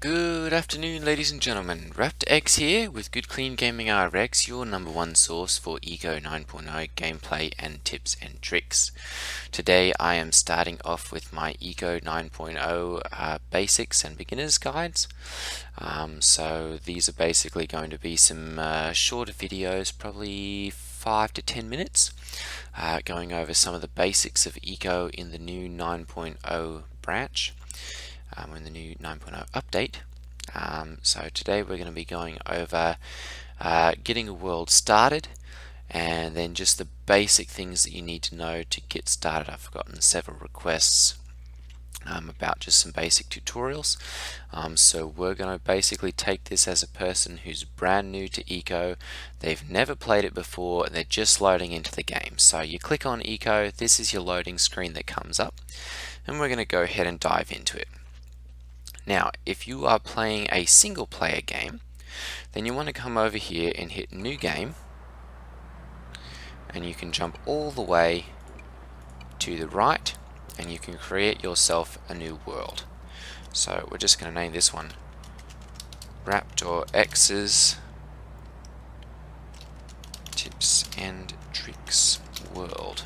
Good afternoon, ladies and gentlemen. Raptor X here with Good Clean Gaming RX, your #1 source for ECO 9.0 gameplay and tips and tricks. Today I am starting off with my ECO 9.0 basics and beginners guides. So these are basically going to be some shorter videos, probably 5 to 10 minutes, going over some of the basics of ECO in the new 9.0 branch. In the new 9.0 update. So today we're going to be going over getting a world started, and then just the basic things that you need to know to get started. I've gotten several requests about just some basic tutorials. So we're going to basically take this as a person who's brand new to ECO. They've never played it before, and they're just loading into the game. So you click on ECO, this is your loading screen that comes up, and we're going to go ahead and dive into it. Now, if you are playing a single player game, then you want to come over here and hit New Game, and you can jump all the way to the right, and you can create yourself a new world. So we're just going to name this one Raptor X's Tips and Tricks World.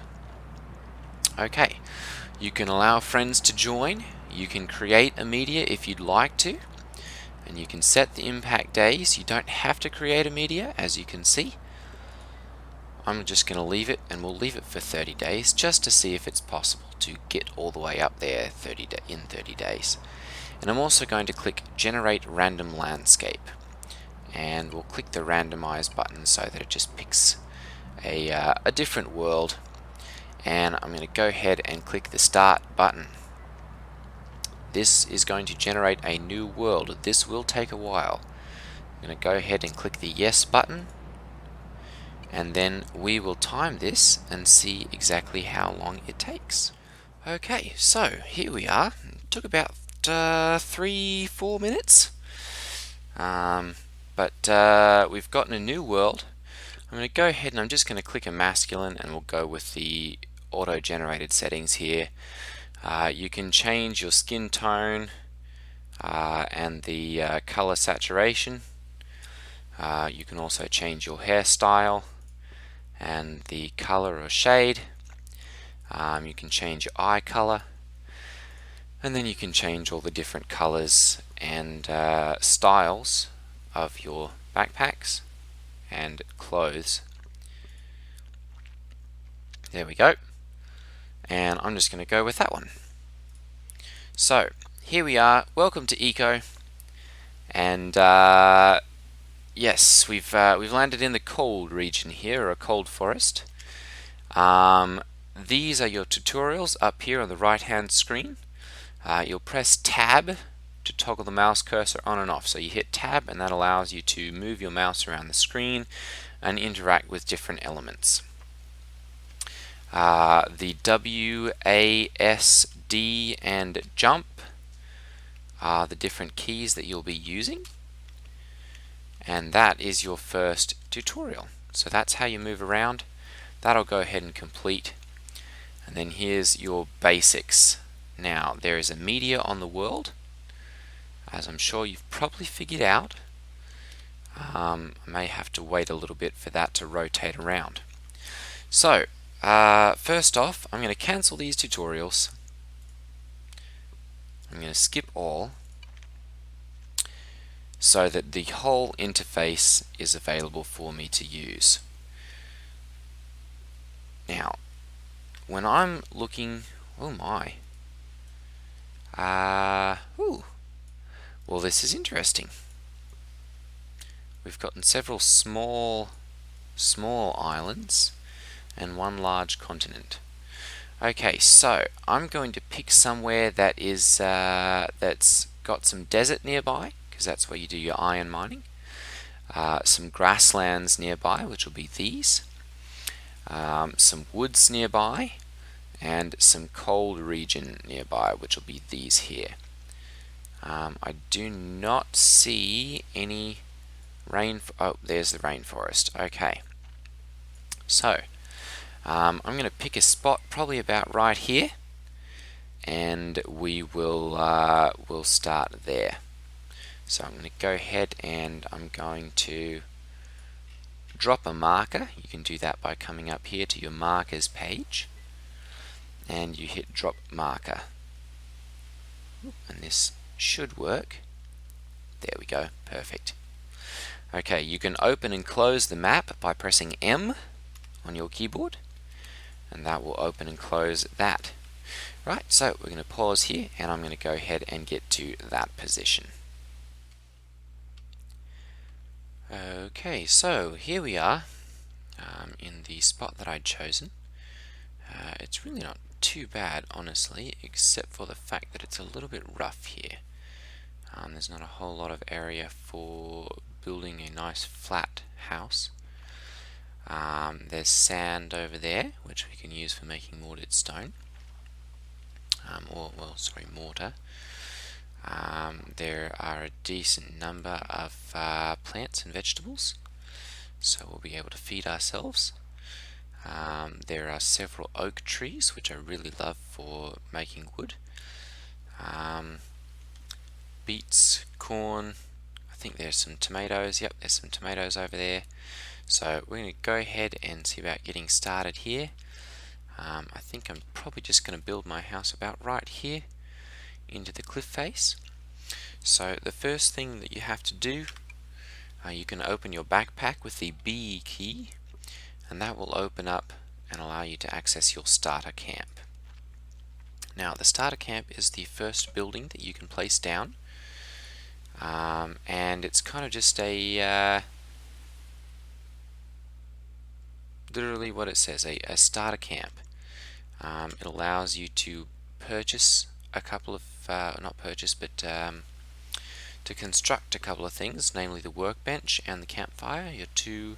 Okay, you can allow friends to join. You can create a media if you'd like to, and you can set the impact days. You don't have to create a media, as you can see. I'm just going to leave it, and we'll leave it for 30 days just to see if it's possible to get all the way up there in 30 days. And I'm also going to click Generate Random Landscape, and we'll click the Randomize button so that it just picks a different world. And I'm going to go ahead and click the Start button. This is going to generate a new world. This will take a while. I'm going to go ahead and click the Yes button, and then we will time this and see exactly how long it takes. Okay, so here we are. It took about 3-4 minutes, but we've gotten a new world. I'm going to go ahead and I'm just going to click a masculine, and we'll go with the auto-generated settings here. You can change your skin tone and the color saturation. You can also change your hairstyle and the color or shade. You can change your eye color, and then you can change all the different colors and styles of your backpacks and clothes. There we go. And I'm just going to go with that one. So here we are. Welcome to ECO, and yes, we've landed in the cold region here, or a cold forest. These are your tutorials up here on the right hand screen. You'll press Tab to toggle the mouse cursor on and off. So you hit Tab, and that allows you to move your mouse around the screen and interact with different elements. The W, A, S, D, and jump are the different keys that you'll be using, and that is your first tutorial. So that's how you move around. That'll go ahead and complete, and then here's your basics. Now, there is a media on the world, as I'm sure you've probably figured out. I may have to wait a little bit for that to rotate around. So first off, I'm going to cancel these tutorials. I'm going to skip all so that the whole interface is available for me to use. Now, when I'm looking, oh my, well, this is interesting. We've gotten several small islands and one large continent. Okay, so I'm going to pick somewhere that is that's got some desert nearby, because that's where you do your iron mining. Some grasslands nearby, which will be these. Some woods nearby, and some cold region nearby, which will be these here. I do not see any oh, there's the rainforest. Okay, so I'm going to pick a spot probably about right here, and we will we'll start there. So I'm going to go ahead and I'm going to drop a marker. You can do that by coming up here to your markers page and you hit drop marker, and this should work. There we go, perfect. Okay, you can open and close the map by pressing M on your keyboard, and that will open and close that. Right, so we're going to pause here and I'm going to go ahead and get to that position. Okay, so here we are in the spot that I'd chosen. It's really not too bad, honestly, except for the fact that it's a little bit rough here. There's not a whole lot of area for building a nice flat house. There's sand over there, which we can use for making mortared stone. Mortar. There are a decent number of plants and vegetables, so we'll be able to feed ourselves. There are several oak trees, which I really love for making wood. Beets, corn, I think there's some tomatoes. Yep, there's some tomatoes over there. So we're going to go ahead and see about getting started here. I think I'm probably just going to build my house about right here into the cliff face. So the first thing that you have to do, you can open your backpack with the B key, and that will open up and allow you to access your starter camp. Now the starter camp is the first building that you can place down, and it's kind of just a literally what it says, a starter camp. It allows you to purchase a couple of, not purchase, but to construct a couple of things, namely the workbench and the campfire, your two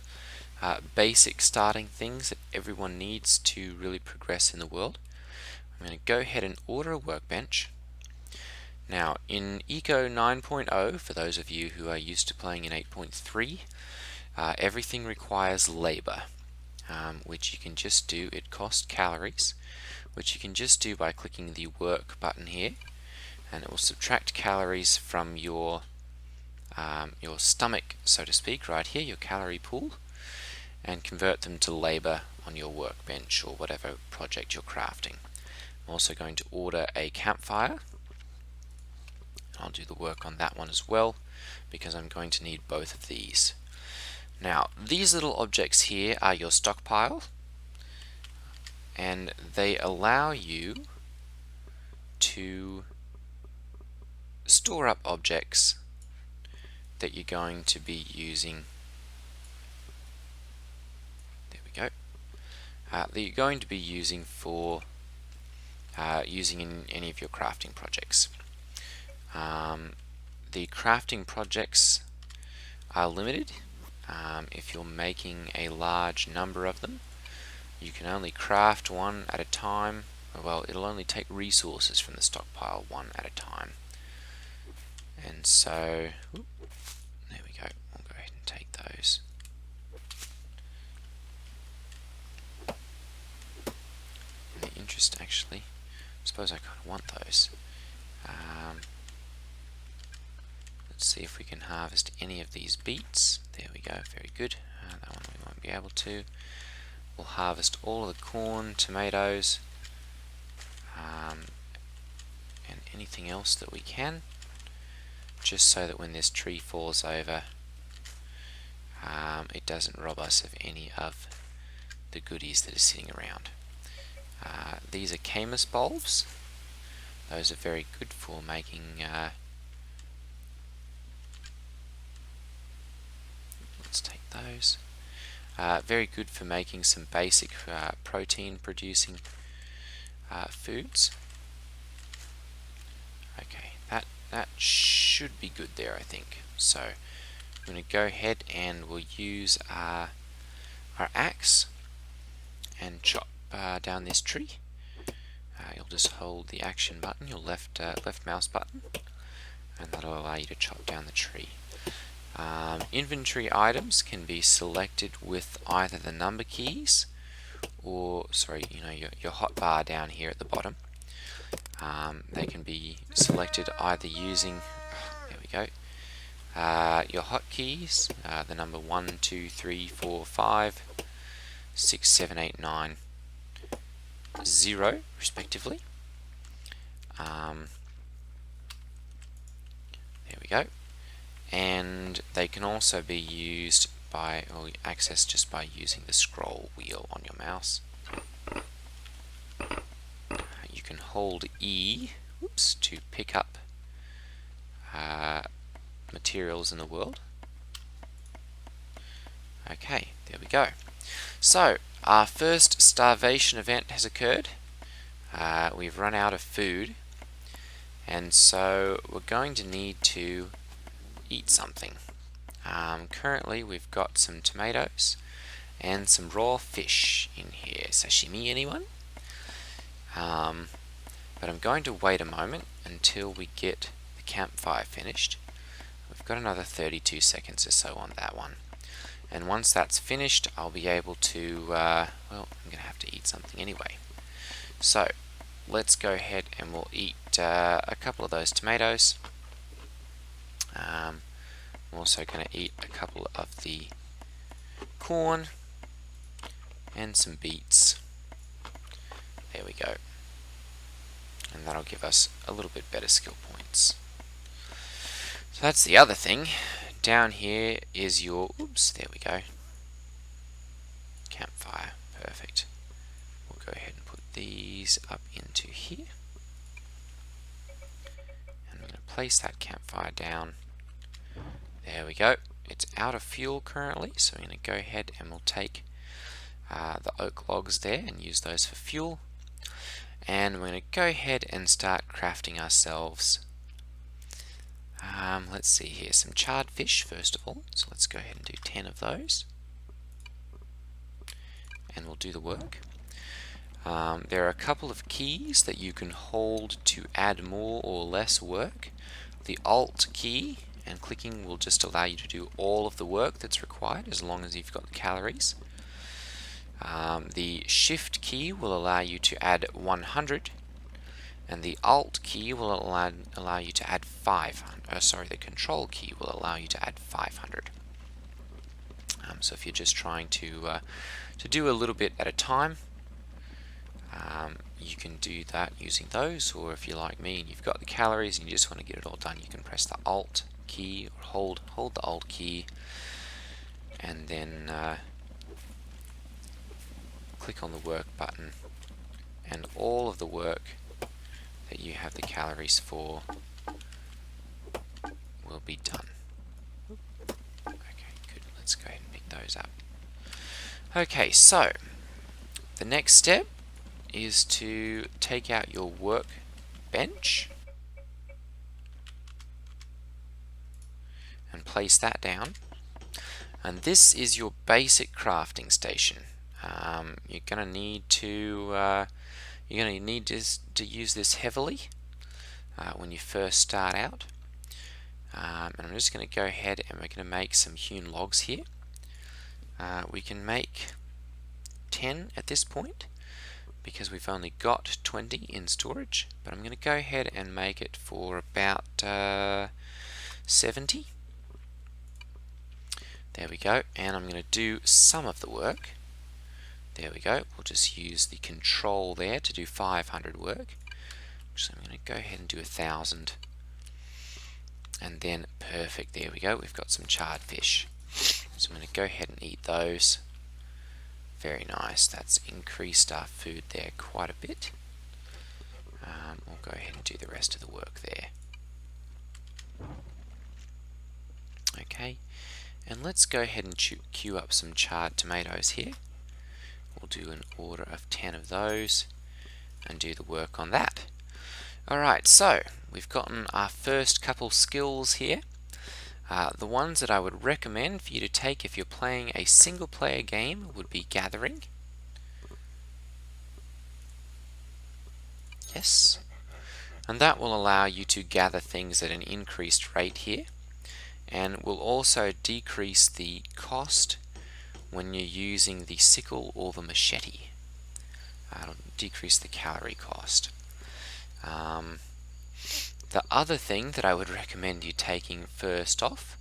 basic starting things that everyone needs to really progress in the world. I'm going to go ahead and order a workbench. Now in Eco 9.0, for those of you who are used to playing in 8.3, everything requires labor, which you can just do. It costs calories, which you can just do by clicking the work button here, and it will subtract calories from your stomach, so to speak, right here, your calorie pool, and convert them to labor on your workbench or whatever project you're crafting. I'm also going to order a campfire. I'll do the work on that one as well, because I'm going to need both of these. Now, these little objects here are your stockpile, and they allow you to store up objects that you're going to be using. There we go. That you're going to be using for using in any of your crafting projects. The crafting projects are limited. If you're making a large number of them, you can only craft one at a time. Well, it'll only take resources from the stockpile one at a time. And so, there we go. We'll go ahead and take those. In the interest, actually, I suppose I kind of want those. Let's see if we can harvest any of these beets. There we go, very good. That one we won't be able to. We'll harvest all of the corn, tomatoes, and anything else that we can, just so that when this tree falls over, it doesn't rob us of any of the goodies that are sitting around. These are Camus bulbs. Those are very good for making let's take those. Very good for making some basic protein producing foods. Okay, that should be good there, I think. So I'm going to go ahead and we'll use our axe and chop down this tree. You'll just hold the action button, your left mouse button, and that'll allow you to chop down the tree. Inventory items can be selected with either the number keys or, sorry, your hotbar down here at the bottom. They can be selected either using, there we go, Your hotkeys, the number 1, 2, 3, 4, 5, 6, 7, 8, 9, 0 respectively. There we go. And they can also be used by, or accessed just by using the scroll wheel on your mouse. You can hold E, to pick up materials in the world. Okay, there we go. So, our first starvation event has occurred. We've run out of food, and so we're going to need to eat something. Currently we've got some tomatoes and some raw fish in here. Sashimi, anyone? But I'm going to wait a moment until we get the campfire finished. We've got another 32 seconds or so on that one. And once that's finished, I'll be able to, well, I'm going to have to eat something anyway. So, let's go ahead and we'll eat a couple of those tomatoes. I'm also going to eat a couple of the corn and some beets. There we go. And that'll give us a little bit better skill points. So that's the other thing. Down here is your, there we go, campfire. Perfect. We'll go ahead and put these up into here. And I'm going to place that campfire down. There we go. It's out of fuel currently, so we're going to go ahead and we'll take the oak logs there and use those for fuel. And we're going to go ahead and start crafting ourselves, let's see here, some charred fish first of all. So let's go ahead and do 10 of those. And we'll do the work. There are a couple of keys that you can hold to add more or less work. The Alt key and clicking will just allow you to do all of the work that's required as long as you've got the calories. The Shift key will allow you to add 100, and the Alt key will allow you to add 500. Sorry, the Control key will allow you to add 500. So if you're just trying to do a little bit at a time, you can do that using those. Or if you're like me and you've got the calories and you just want to get it all done, you can press the Alt key or hold the Alt key, and then click on the work button, and all of the work that you have the calories for will be done. Okay, good. Let's go ahead and pick those up. Okay, so the next step is to take out your workbench and place that down. And this is your basic crafting station. You're going to need to use this heavily when you first start out. And I'm just going to go ahead and we're going to make some hewn logs here. We can make 10 at this point because we've only got 20 in storage, but I'm going to go ahead and make it for about 70. There we go, and I'm going to do some of the work. There we go. We'll just use the control there to do 500 work. So I'm going to go ahead and do 1,000. And then perfect. There we go. We've got some charred fish. So I'm going to go ahead and eat those. Very nice. That's increased our food there quite a bit. We'll go ahead and do the rest of the work there. Okay. And let's go ahead and queue up some charred tomatoes here. We'll do an order of 10 of those and do the work on that. Alright, so we've gotten our first couple skills here. The ones that I would recommend for you to take if you're playing a single player game would be gathering. Yes. And that will allow you to gather things at an increased rate here, and will also decrease the cost when you're using the sickle or the machete. It'll decrease the calorie cost. The other thing that I would recommend you taking first off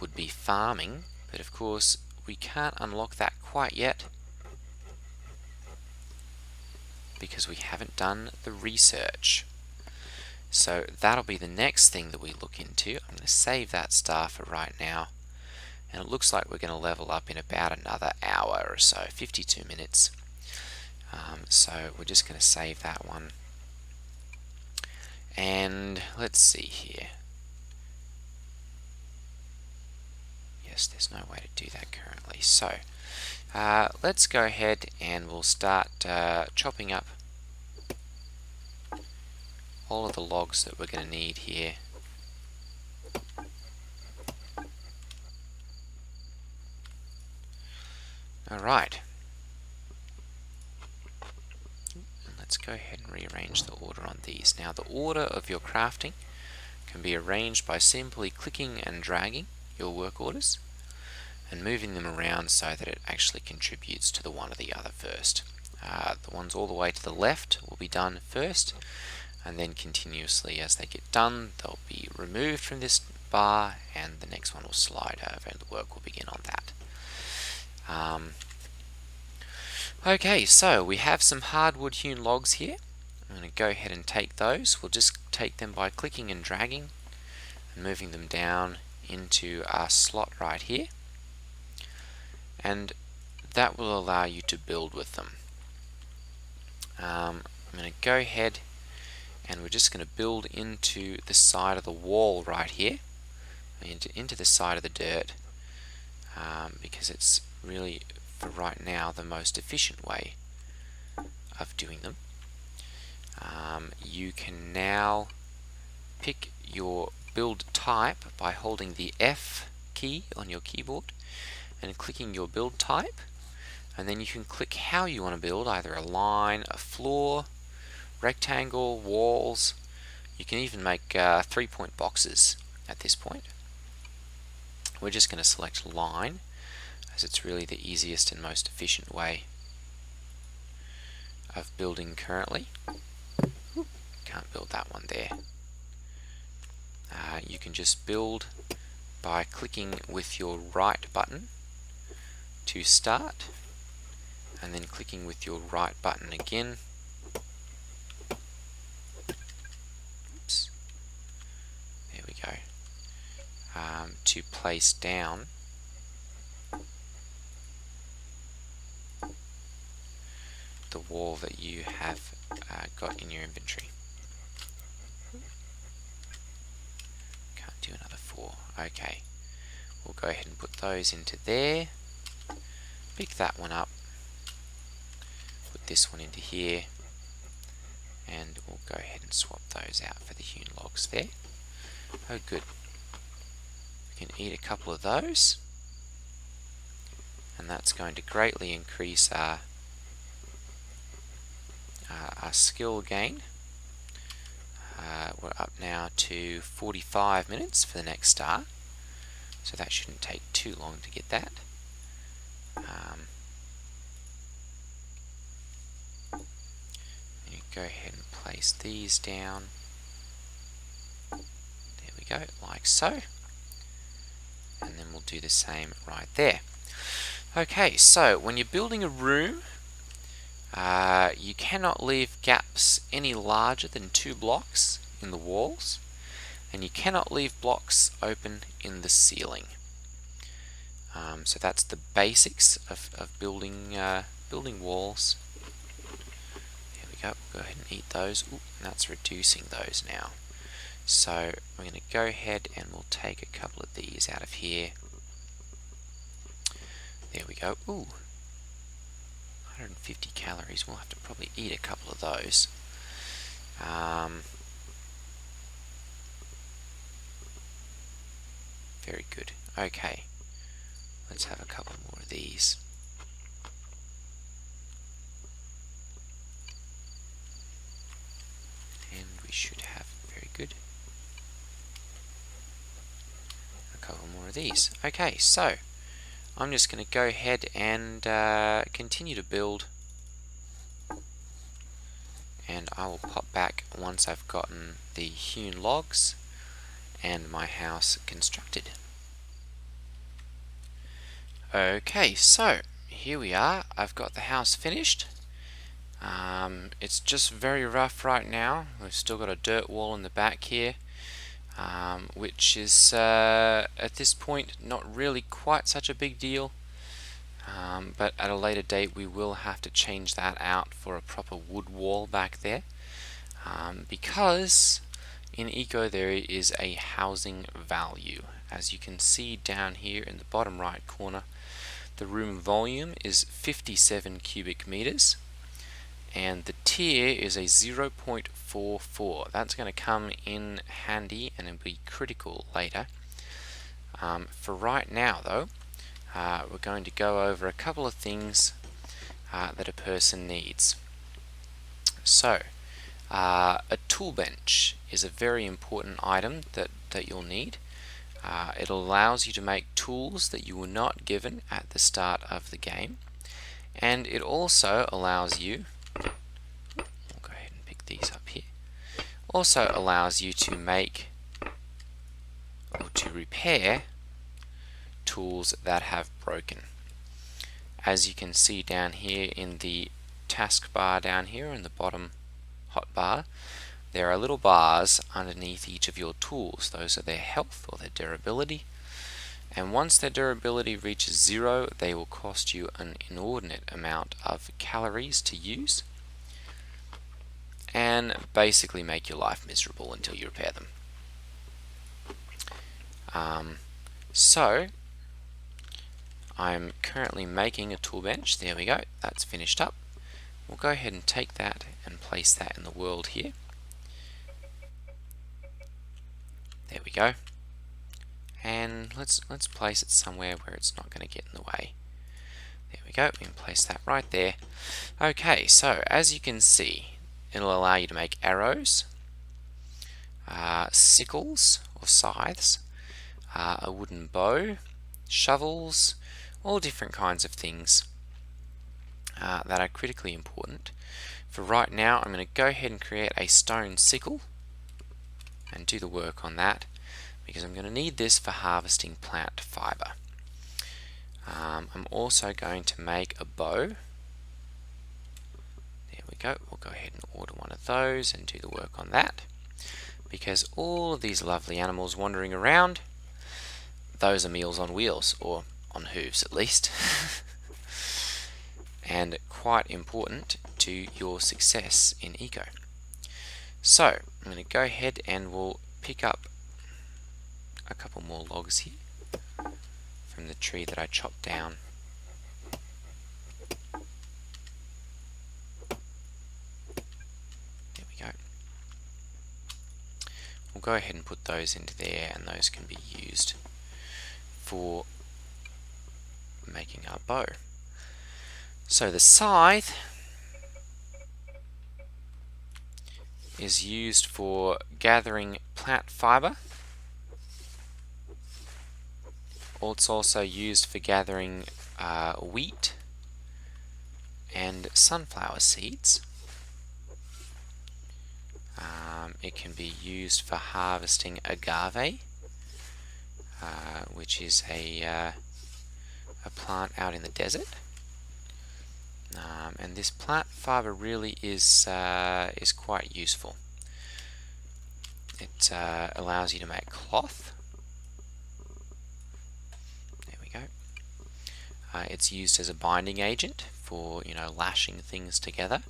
would be farming, but of course we can't unlock that quite yet because we haven't done the research. So that'll be the next thing that we look into. I'm going to save that star for right now, and it looks like we're going to level up in about another hour or so, 52 minutes. So we're just going to save that one. And let's see here. Yes, there's no way to do that currently. So let's go ahead and we'll start chopping up all of the logs that we're going to need here. Alright. Let's go ahead and rearrange the order on these. Now, the order of your crafting can be arranged by simply clicking and dragging your work orders and moving them around so that it actually contributes to the one or the other first. The ones all the way to the left will be done first, and then continuously as they get done, they'll be removed from this bar, and the next one will slide over and the work will begin on that. Okay, so we have some hardwood hewn logs here. I'm going to go ahead and take those. We'll just take them by clicking and dragging and moving them down into our slot right here, and that will allow you to build with them. I'm going to go ahead and we're just going to build into the side of the wall right here, into the side of the dirt, because it's really, for right now, the most efficient way of doing them. You can now pick your build type by holding the F key on your keyboard and clicking your build type, and then you can click how you want to build, either a line, a floor, rectangle, walls. You can even make 3-point boxes at this point. We're just going to select line, as it's really the easiest and most efficient way of building currently. Can't build that one there. You can just build by clicking with your right button to start, and then clicking with your right button again. Oops. There we go. To place down the wall that you have got in your inventory. Can't do another 4. Okay, we'll go ahead and put those into there. Pick that one up. Put this one into here, and we'll go ahead and swap those out for the hewn logs there. Oh, good. We can eat a couple of those, and that's going to greatly increase our skill gain. We're up now to 45 minutes for the next star, so that shouldn't take too long to get that. You go ahead and place these down. There we go, like so. And then we'll do the same right there. Okay, so when you're building a room, you cannot leave gaps any larger than 2 blocks in the walls, and you cannot leave blocks open in the ceiling. So that's the basics of building building walls. There we go. Go ahead and eat those. Ooh, that's reducing those now. So we're going to go ahead and we'll take a couple of these out of here. There we go. Ooh, 150 calories. We'll have to probably eat a couple of those. Very good. Okay, let's have a couple more of these. And we should have, very good, a couple more of these. Okay, so I'm just going to go ahead and continue to build, and I will pop back once I've gotten the hewn logs and my house constructed. Okay, so here we are. I've got the house finished. It's just very rough right now. We've still got a dirt wall in the back here, which is at this point not really quite such a big deal. But at a later date we will have to change that out for a proper wood wall back there, because in Eco there is a housing value. As you can see down here in the bottom right corner, the room volume is 57 cubic meters and the tier is a 0.44. That's going to come in handy and it'll be critical later. For right now though, we're going to go over a couple of things that a person needs. So, a tool bench is a very important item that you'll need. It allows you to make tools that you were not given at the start of the game, and it also allows you, we'll go ahead and pick these up here, also allows you to make or to repair tools that have broken. As you can see down here in the taskbar down here in the bottom hotbar, there are little bars underneath each of your tools. Those are their health or their durability, and once their durability reaches 0, they will cost you an inordinate amount of calories to use and basically make your life miserable until you repair them. So I'm currently making a tool bench. There we go, that's finished up. We'll go ahead and take that and place that in the world here. There we go. And let's place it somewhere where it's not going to get in the way. There we go, we can place that right there. Okay, so as you can see, it'll allow you to make arrows, sickles or scythes, a wooden bow, shovels, all different kinds of things that are critically important. For right now, I'm going to go ahead and create a stone sickle and do the work on that, because I'm going to need this for harvesting plant fiber. I'm also going to make a bow. There we go. We'll go ahead and order one of those and do the work on that, because all of these lovely animals wandering around, those are meals on wheels, or on hooves at least. And quite important to your success in Eco. So I'm going to go ahead and we'll pick up a couple more logs here from the tree that I chopped down. There we go. We'll go ahead and put those into there, and those can be used for making our bow. So the scythe is used for gathering plant fiber. It's also used for gathering wheat and sunflower seeds. It can be used for harvesting agave, which is a plant out in the desert. And this plant fiber really is quite useful. It allows you to make cloth. There we go. It's used as a binding agent for, lashing things together.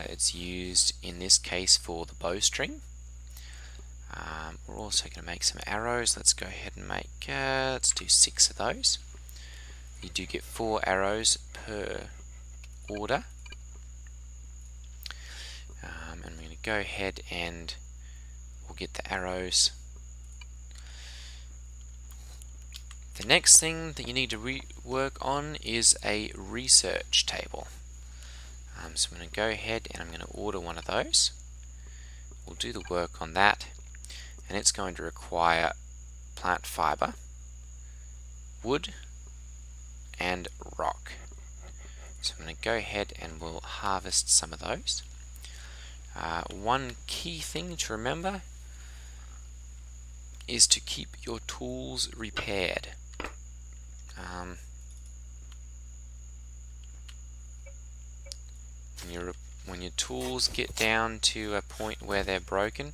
It's used in this case for the bowstring. We're also going to make some arrows. Let's go ahead and make, let's do 6 of those. You do get 4 arrows per order. And I'm going to go ahead and we'll get the arrows. The next thing that you need to work on is a research table. So I'm going to go ahead and I'm going to order one of those. We'll do the work on that, and it's going to require plant fiber, wood, and rock. So I'm going to go ahead and we'll harvest some of those. One key thing to remember is to keep your tools repaired. When your tools get down to a point where they're broken,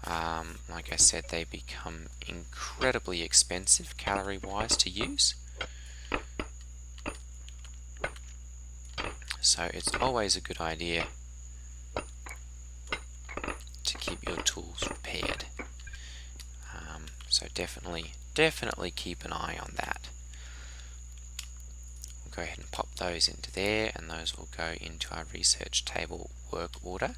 like I said, they become incredibly expensive calorie-wise to use. So it's always a good idea to keep your tools repaired. So definitely keep an eye on that. We'll go ahead and pop those into there, and those will go into our research table work order.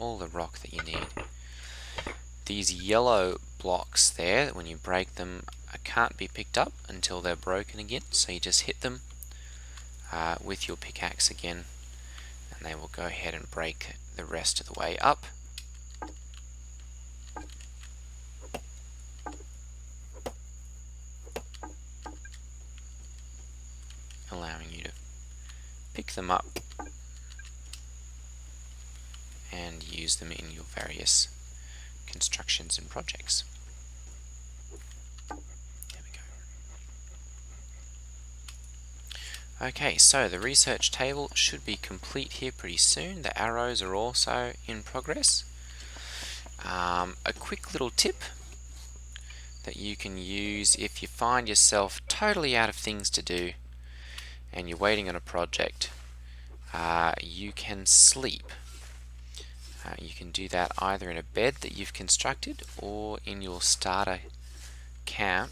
All the rock that you need. These yellow blocks there, when you break them, can't be picked up until they're broken again, so you just hit them with your pickaxe again, and they will go ahead and break the rest of the way up. Allowing you to pick them up and use them in your various constructions and projects. There we go. Okay, so the research table should be complete here pretty soon. The arrows are also in progress. A quick little tip that you can use if you find yourself totally out of things to do and you're waiting on a project, you can sleep. You can do that either in a bed that you've constructed or in your starter camp.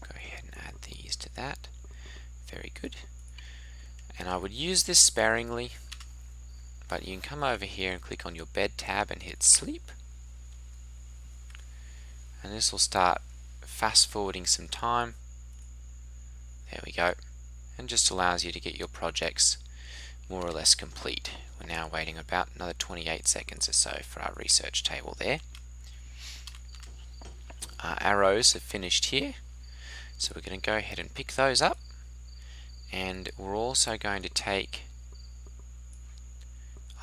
Go ahead and add these to that. Very good. And I would use this sparingly, but you can come over here and click on your bed tab and hit sleep. And this will start fast forwarding some time. There we go. And just allows you to get your projects more or less complete. We're now waiting about another 28 seconds or so for our research table there. Our arrows have finished here, so we're going to go ahead and pick those up, and we're also going to take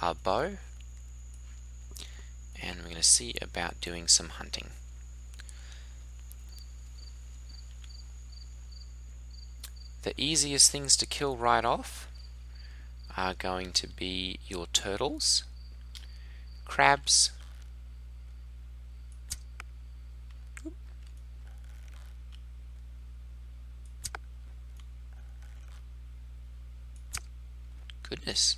our bow and we're going to see about doing some hunting. The easiest things to kill right off are going to be your turtles, crabs, goodness.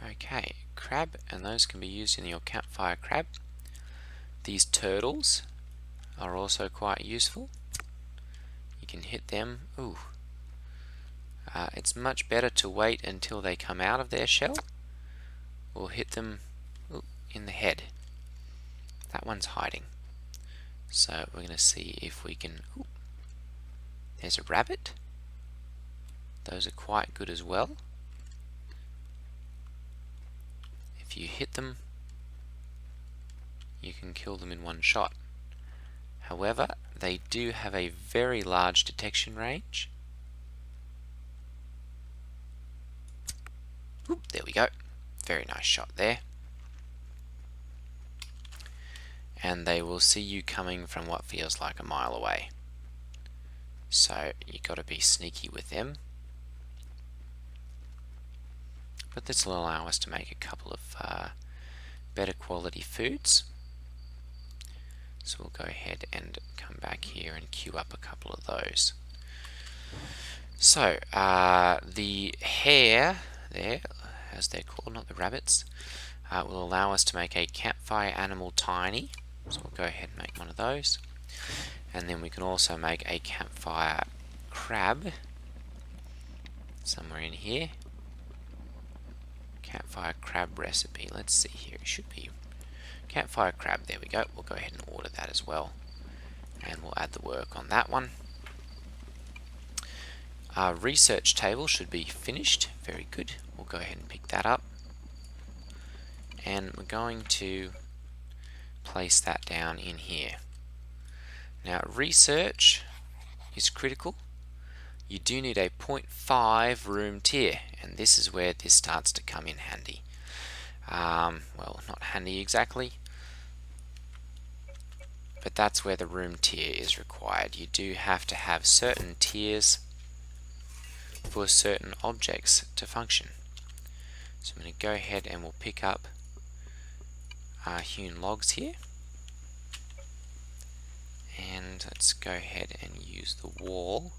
Okay, crab, and those can be used in your campfire crab. These turtles are also quite useful. You can hit them. Ooh. It's much better to wait until they come out of their shell, or hit them in the head. That one's hiding. So we're going to see if we can... Ooh. There's a rabbit. Those are quite good as well. If you hit them, you can kill them in one shot. However, they do have a very large detection range. Oop, there we go. Very nice shot there. And they will see you coming from what feels like a mile away. So you got to be sneaky with them. But this will allow us to make a couple of better quality foods. So we'll go ahead and come back here and queue up a couple of those. So the hare there, as they're called, not the rabbits, will allow us to make a campfire animal tiny. So we'll go ahead and make one of those. And then we can also make a campfire crab somewhere in here. Campfire crab recipe. Let's see here. It should be campfire crab. There we go. We'll go ahead and order that as well. And we'll add the work on that one. Our research table should be finished. Very good. We'll we'll go ahead and pick that up, and we're going to place that down in here. Now research is critical. You do need a 0.5 room tier, and this is where this starts to come in handy. Well, not handy exactly, but that's where the room tier is required. You do have to have certain tiers for certain objects to function. So I'm going to go ahead and we'll pick up our hewn logs here, and let's go ahead and use the wall.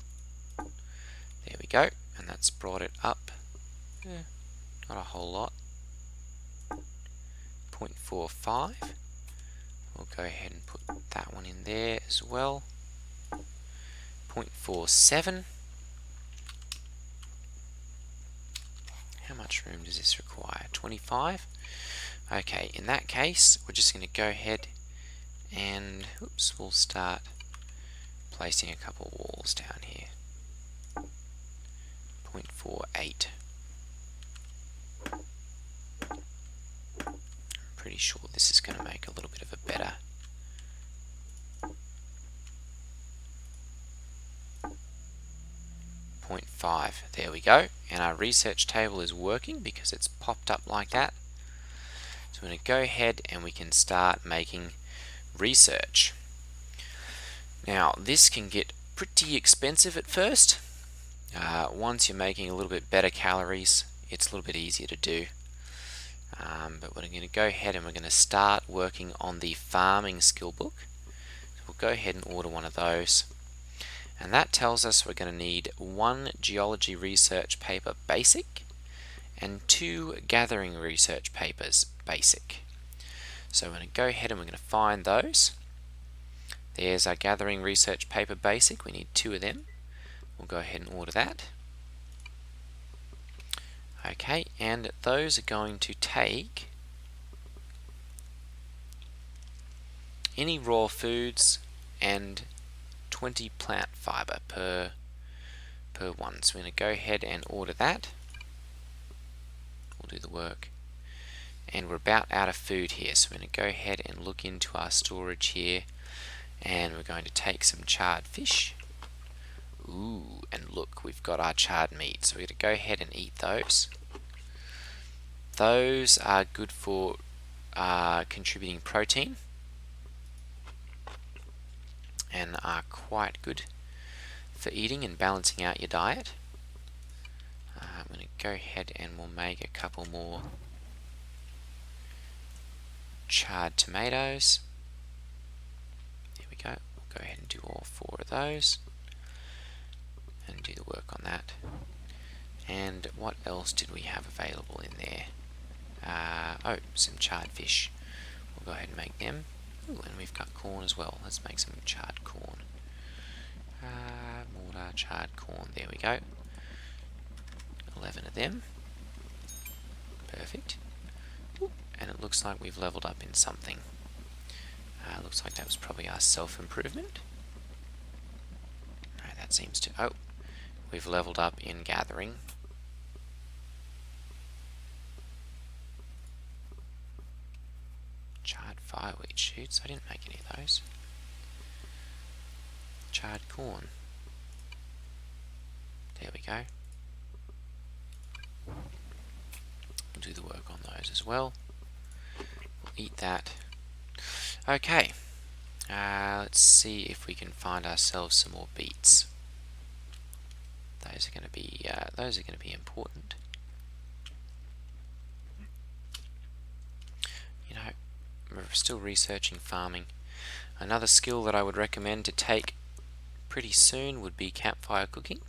There we go, and that's brought it up. Not a whole lot. 0.45. We'll go ahead and put that one in there as well. 0.47. How much room does this require? 25. Okay, in that case, we're just going to go ahead and we'll start placing a couple of walls down here. 0.48. I'm pretty sure this is going to make a little bit of a better. 0.5. There we go. And our research table is working because it's popped up like that. So we're going to go ahead and we can start making research. Now this can get pretty expensive at first. Once you're making a little bit better calories, it's a little bit easier to do. But we're going to go ahead and we're going to start working on the farming skill book. So we'll go ahead and order one of those. And that tells us we're going to need 1 geology research paper basic and 2 gathering research papers basic. So we're going to go ahead and we're going to find those. There's our gathering research paper basic. We need 2 of them. We'll go ahead and order that. Okay, and those are going to take any raw foods and 20 plant fiber per one. So we're going to go ahead and order that. We'll do the work. And we're about out of food here, so we're going to go ahead and look into our storage here, and we're going to take some charred fish. Ooh, and look, we've got our charred meat, so we're going to go ahead and eat those. Those are good for contributing protein and are quite good for eating and balancing out your diet. I'm going to go ahead and we'll make a couple more charred tomatoes. There we go. We'll go ahead and do all 4 of those and do the work on that. And what else did we have available in there? Oh, some charred fish. We'll go ahead and make them. Ooh, and we've got corn as well. Let's make some charred corn. More charred corn. There we go. 11 of them. Perfect. Ooh, and it looks like we've leveled up in something. Looks like that was probably our self-improvement. Right, that seems to... Oh, we've leveled up in gathering. Charred fireweed shoots. I didn't make any of those. Charred corn. There we go. We'll do the work on those as well. We'll eat that. Okay. Let's see if we can find ourselves some more beets. Those are going to be important. You know, we're still researching farming. Another skill that I would recommend to take pretty soon would be campfire cooking.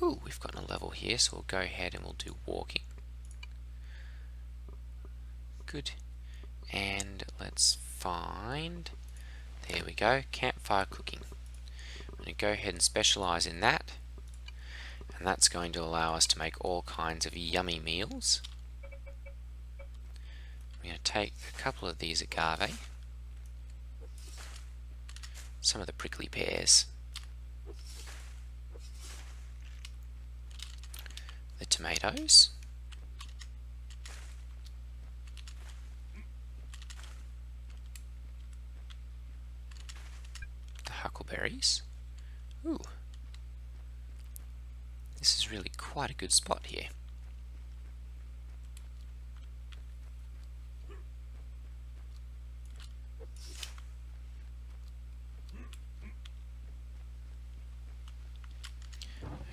Ooh, we've gotten a level here, so we'll go ahead and we'll do walking. Good. And let's find, there we go, campfire cooking. I'm going to go ahead and specialize in that, and that's going to allow us to make all kinds of yummy meals. I'm going to take a couple of these agave, some of the prickly pears, the tomatoes. The huckleberries. Ooh. This is really quite a good spot here.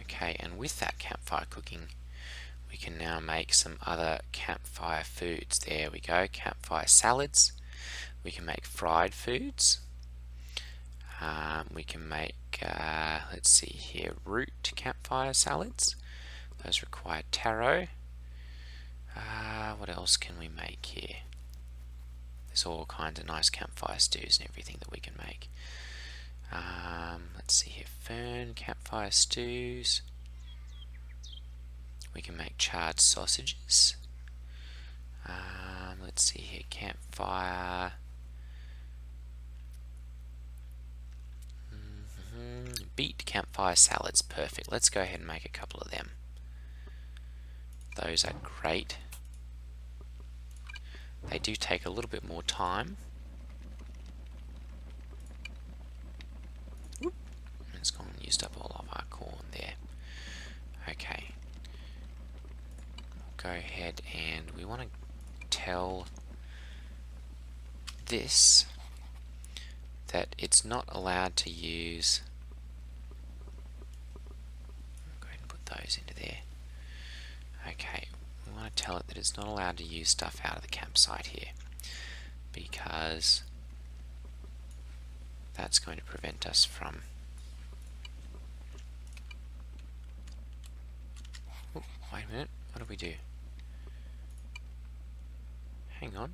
Okay, and with that campfire cooking, we can now make some other campfire foods. There we go, campfire salads. We can make fried foods. We can make, let's see here, root campfire salads. Those require taro. What else can we make here? There's all kinds of nice campfire stews and everything that we can make. Let's see here, fern campfire stews. We can make charred sausages. Let's see here, campfire. Beet campfire salads, perfect. Let's go ahead and make a couple of them. Those are great. They do take a little bit more time. It's gone and used up all of our corn there. Okay. We'll go ahead and we want to tell this that it's not allowed to use. I'll go ahead and put those into there. Okay, we want to tell it that it's not allowed to use stuff out of the campsite here, because that's going to prevent us from wait a minute, what do we do? Hang on.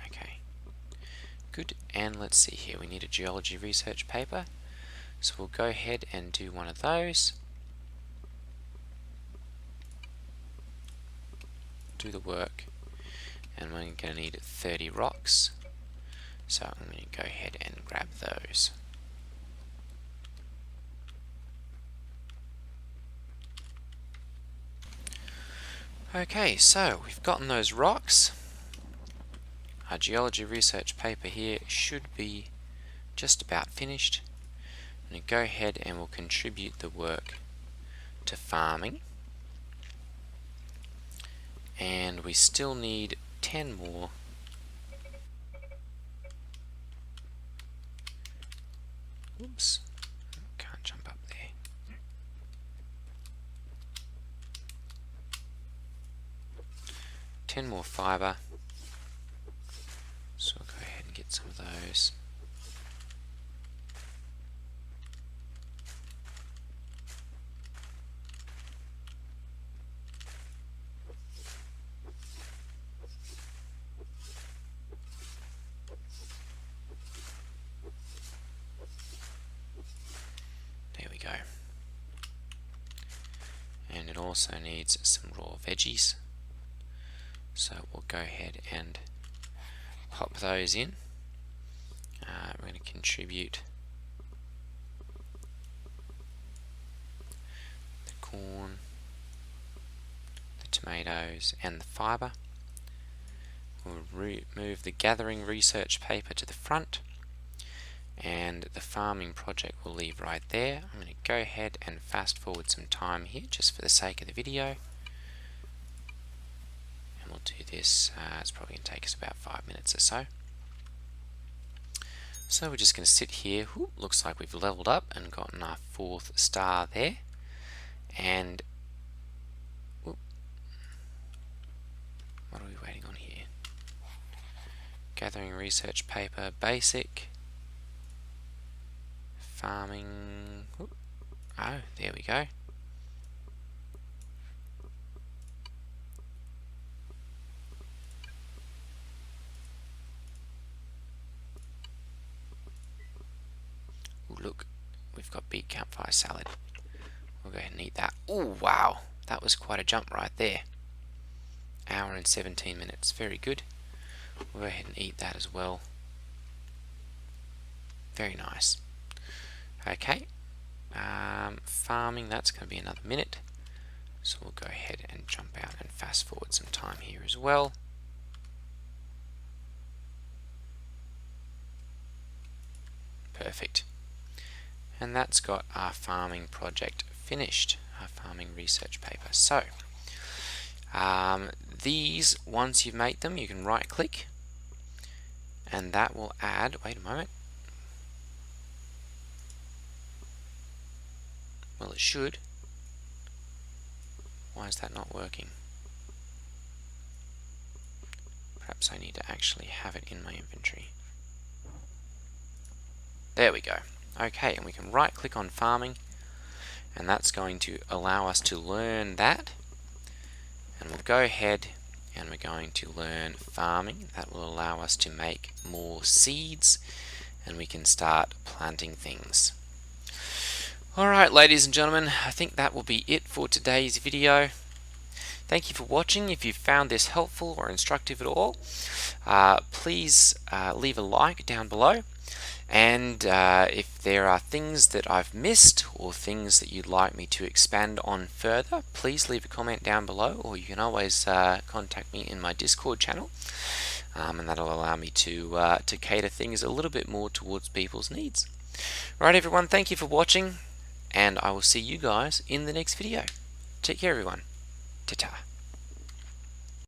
Okay. Good, and let's see here, we need a geology research paper. So we'll go ahead and do one of those. Do the work. And we're going to need 30 rocks. So I'm going to go ahead and grab those. Okay, so we've gotten those rocks. Our geology research paper here should be just about finished. I'm going to go ahead and we'll contribute the work to farming. And we still need 10 more. Oops, can't jump up there. Ten more fibre. So I'll go ahead and get some of those. There we go. And it also needs some raw veggies. So we'll go ahead and pop those in. We're going to contribute the corn, the tomatoes and the fibre. We'll move the gathering research paper to the front, and the farming project we'll leave right there. I'm going to go ahead and fast forward some time here just for the sake of the video. And we'll do this, it's probably going to take us about 5 minutes or so. So we're just going to sit here. Ooh, looks like we've leveled up and gotten our 4th star there. And ooh, what are we waiting on here? Gathering research paper, basic. Farming. Ooh, oh, there we go. Look, we've got beet campfire salad. We'll go ahead and eat that. Oh wow, that was quite a jump right there. Hour and 17 minutes, very good. We'll go ahead and eat that as well. Very nice. Okay, farming, that's going to be another minute. So we'll go ahead and jump out and fast forward some time here as well. Perfect. And that's got our farming project finished, our farming research paper. So these, once you've made them, you can right click and that will add, wait a moment, well, it should. Why is that not working? Perhaps I need to actually have it in my inventory. There we go. Okay, and we can right click on farming, and that's going to allow us to learn that. And we'll go ahead and we're going to learn farming. That will allow us to make more seeds, and we can start planting things. Alright, ladies and gentlemen, I think that will be it for today's video. Thank you for watching. If you found this helpful or instructive at all, please leave a like down below. And if there are things that I've missed or things that you'd like me to expand on further, please leave a comment down below, or you can always contact me in my Discord channel, and that'll allow me to cater things a little bit more towards people's needs. Right, everyone, thank you for watching, and I will see you guys in the next video. Take care, everyone. Ta-ta.